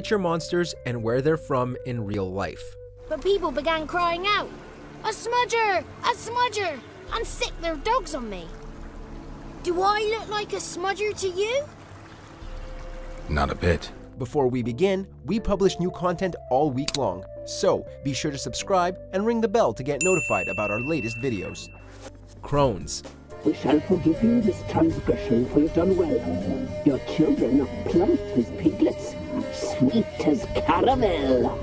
Witcher monsters and where they're from in real life. But people began crying out, "A smudger! A smudger!" and sick their dogs on me. Do I look like a smudger to you? Not a bit. Before we begin, we publish new content all week long, so be sure to subscribe and ring the bell to get notified about our latest videos. Crones. We shall forgive you this transgression, for you've done well. Your children are plump as piglets, sweet as caramel.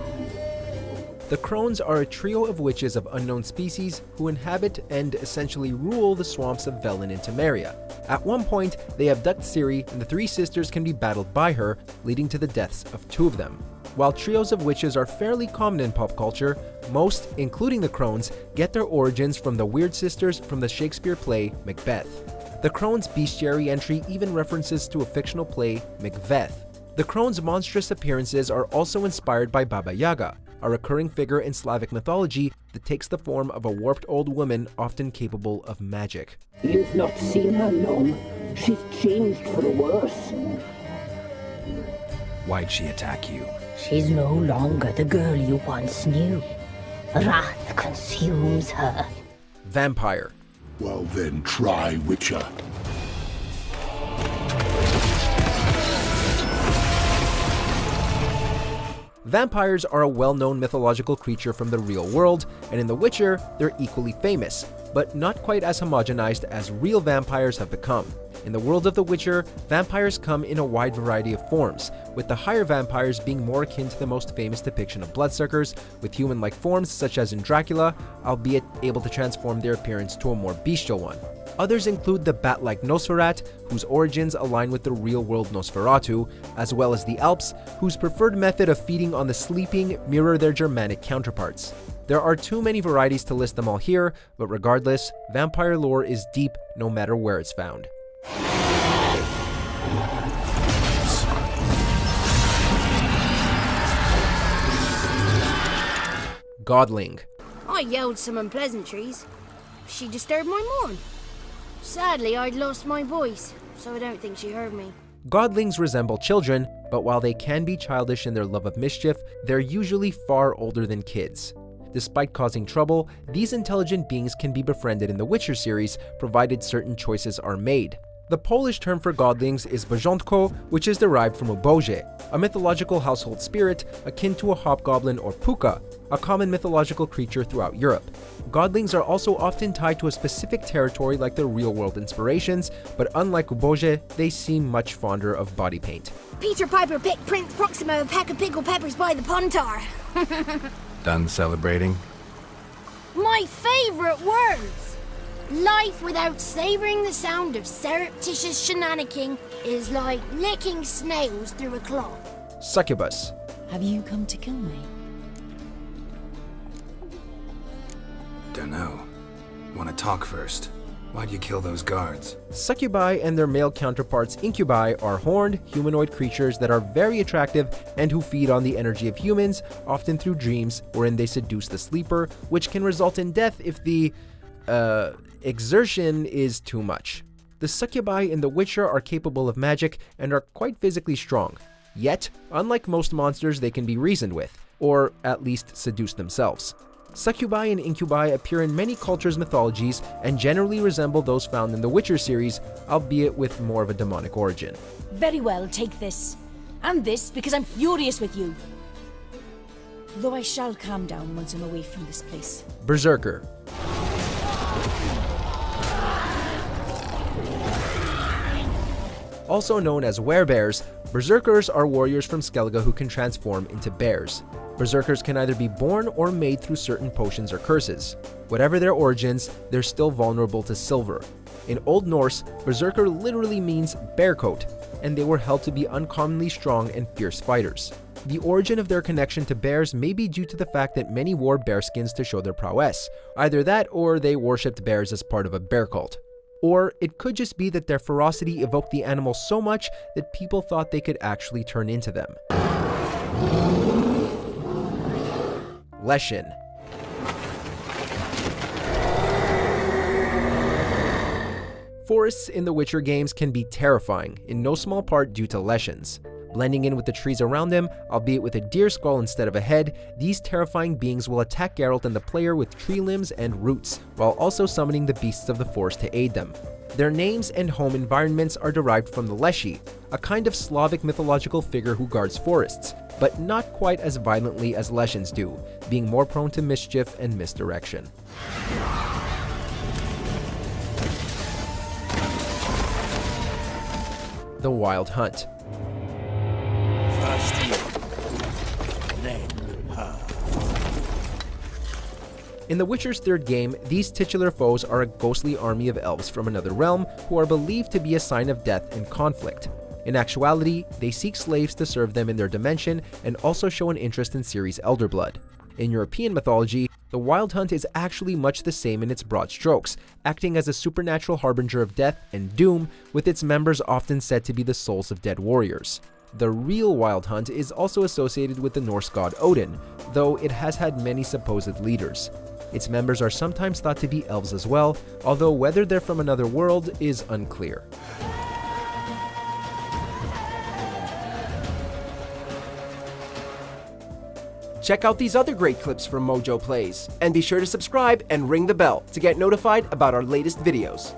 The Crones are a trio of witches of unknown species who inhabit and essentially rule the swamps of Velen in Temeria. At one point, they abduct Ciri and the three sisters can be battled by her, leading to the deaths of two of them. While trios of witches are fairly common in pop culture, most, including the Crones, get their origins from the Weird Sisters from the Shakespeare play Macbeth. The Crones' bestiary entry even references to a fictional play, Macbeth. The Crones' monstrous appearances are also inspired by Baba Yaga, a recurring figure in Slavic mythology that takes the form of a warped old woman often capable of magic. You've not seen her long. She's changed for the worse. Why'd she attack you? She's no longer the girl you once knew. Wrath consumes her. Vampire. Well then, try Witcher. Vampires are a well-known mythological creature from the real world, and in The Witcher, they're equally famous, but not quite as homogenized as real vampires have become. In the world of The Witcher, vampires come in a wide variety of forms, with the higher vampires being more akin to the most famous depiction of bloodsuckers, with human-like forms such as in Dracula, albeit able to transform their appearance to a more bestial one. Others include the bat-like Nosferat, whose origins align with the real-world Nosferatu, as well as the Alps, whose preferred method of feeding on the sleeping mirror their Germanic counterparts. There are too many varieties to list them all here, but regardless, vampire lore is deep no matter where it's found. Godling. I yelled some unpleasantries. She disturbed my morn. Sadly, I'd lost my voice, so I don't think she heard me. Godlings resemble children, but while they can be childish in their love of mischief, they're usually far older than kids. Despite causing trouble, these intelligent beings can be befriended in the Witcher series, provided certain choices are made. The Polish term for godlings is bożątko, which is derived from uboże, a mythological household spirit akin to a hobgoblin or puka, a common mythological creature throughout Europe. Godlings are also often tied to a specific territory like their real-world inspirations, but unlike uboże, they seem much fonder of body paint. Peter Piper picked Prince Proximo a pack of pickled peppers by the Pontar. Done celebrating? My favorite words! Life without savoring the sound of surreptitious shenanigans is like licking snails through a cloth. Succubus. Have you come to kill me? Dunno. Wanna talk first? Why'd you kill those guards? Succubi and their male counterparts incubi are horned, humanoid creatures that are very attractive and who feed on the energy of humans, often through dreams, wherein they seduce the sleeper, which can result in death if the, exertion is too much. The succubi in The Witcher are capable of magic and are quite physically strong. Yet, unlike most monsters, they can be reasoned with, or at least seduce themselves. Succubi and incubi appear in many cultures' mythologies and generally resemble those found in the Witcher series, albeit with more of a demonic origin. Very well, take this. And this, because I'm furious with you. Though I shall calm down once I'm away from this place. Berserker. Also known as werebears, berserkers are warriors from Skellige who can transform into bears. Berserkers can either be born or made through certain potions or curses. Whatever their origins, they're still vulnerable to silver. In Old Norse, berserker literally means bear coat, and they were held to be uncommonly strong and fierce fighters. The origin of their connection to bears may be due to the fact that many wore bearskins to show their prowess. Either that or they worshipped bears as part of a bear cult. Or it could just be that their ferocity evoked the animals so much that people thought they could actually turn into them. Leshen. Forests in the Witcher games can be terrifying, in no small part due to Leshens. Blending in with the trees around them, albeit with a deer skull instead of a head, these terrifying beings will attack Geralt and the player with tree limbs and roots, while also summoning the beasts of the forest to aid them. Their names and home environments are derived from the Leshy, a kind of Slavic mythological figure who guards forests, but not quite as violently as Leshens do, being more prone to mischief and misdirection. The Wild Hunt. First you, then her. In The Witcher's third game, these titular foes are a ghostly army of elves from another realm who are believed to be a sign of death and conflict. In actuality, they seek slaves to serve them in their dimension and also show an interest in Ciri's elder blood. In European mythology, the Wild Hunt is actually much the same in its broad strokes, acting as a supernatural harbinger of death and doom, with its members often said to be the souls of dead warriors. The real Wild Hunt is also associated with the Norse god Odin, though it has had many supposed leaders. Its members are sometimes thought to be elves as well, although whether they're from another world is unclear. Check out these other great clips from Mojo Plays, and be sure to subscribe and ring the bell to get notified about our latest videos.